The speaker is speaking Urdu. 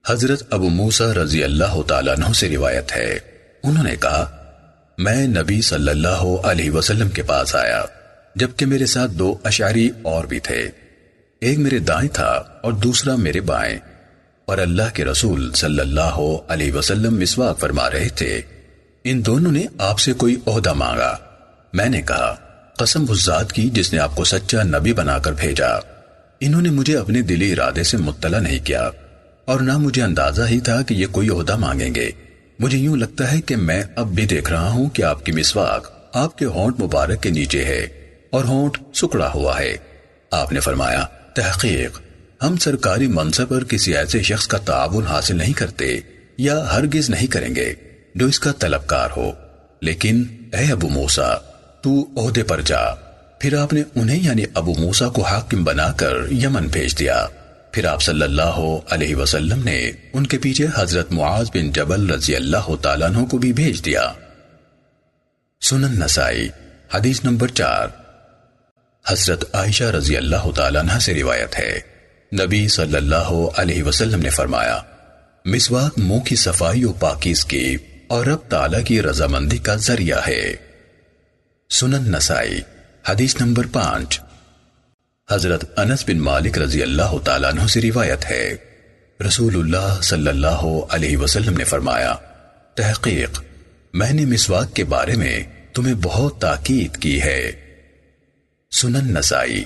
حضرت ابو موسیٰ رضی اللہ تعالیٰ عنہ سے روایت ہے، انہوں نے کہا میں نبی صلی اللہ علیہ وسلم کے پاس آیا جبکہ میرے ساتھ 2 اشعری اور بھی تھے، ایک میرے دائیں تھا اور دوسرا میرے بائیں، اور اللہ کے رسول صلی اللہ علیہ وسلم مسواک فرما رہے تھے۔ ان دونوں نے آپ سے کوئی عہدہ مانگا۔ میں نے کہا قسم اس ذات کی جس نے آپ کو سچا نبی بنا کر بھیجا، انہوں نے مجھے اپنے دلی ارادے سے مطلع نہیں کیا اور نہ مجھے اندازہ ہی تھا کہ یہ کوئی عہدہ مانگیں گے۔ مجھے یوں لگتا ہے کہ میں اب بھی دیکھ رہا ہوں کہ آپ کی مسواک آپ کے ہونٹ مبارک کے نیچے ہے اور ہونٹ سکڑا ہوا ہے۔ آپ نے فرمایا تحقیق ہم سرکاری منصب پر کسی ایسے شخص کا تعاون حاصل نہیں کرتے یا ہرگز نہیں کریں گے جو اس کا طلبکار ہو، لیکن اے ابو موسیٰ تو عہدے پر جا۔ پھر آپ نے انہیں یعنی ابو موسیٰ کو حاکم بنا کر یمن بھیج دیا۔ پھر آپ صلی اللہ علیہ وسلم نے ان کے پیچھے حضرت معاذ بن جبل رضی اللہ تعالیٰ عنہ کو بھی بھیج دیا۔ سنن نسائی حدیث نمبر 4۔ حضرت عائشہ رضی اللہ تعالیٰ عنہ سے روایت ہے، نبی صلی اللہ علیہ وسلم نے فرمایا مسواک منہ کی صفائی و پاکیزگی اور رب تعالیٰ کی رضامندی کا ذریعہ ہے۔ سنن نسائی حدیث نمبر 5۔ حضرت انس بن مالک رضی اللہ تعالیٰ عنہ سے روایت ہے، رسول اللہ صلی اللہ علیہ وسلم نے فرمایا تحقیق میں نے مسواک کے بارے میں تمہیں بہت تاکید کی ہے۔ سنن نسائی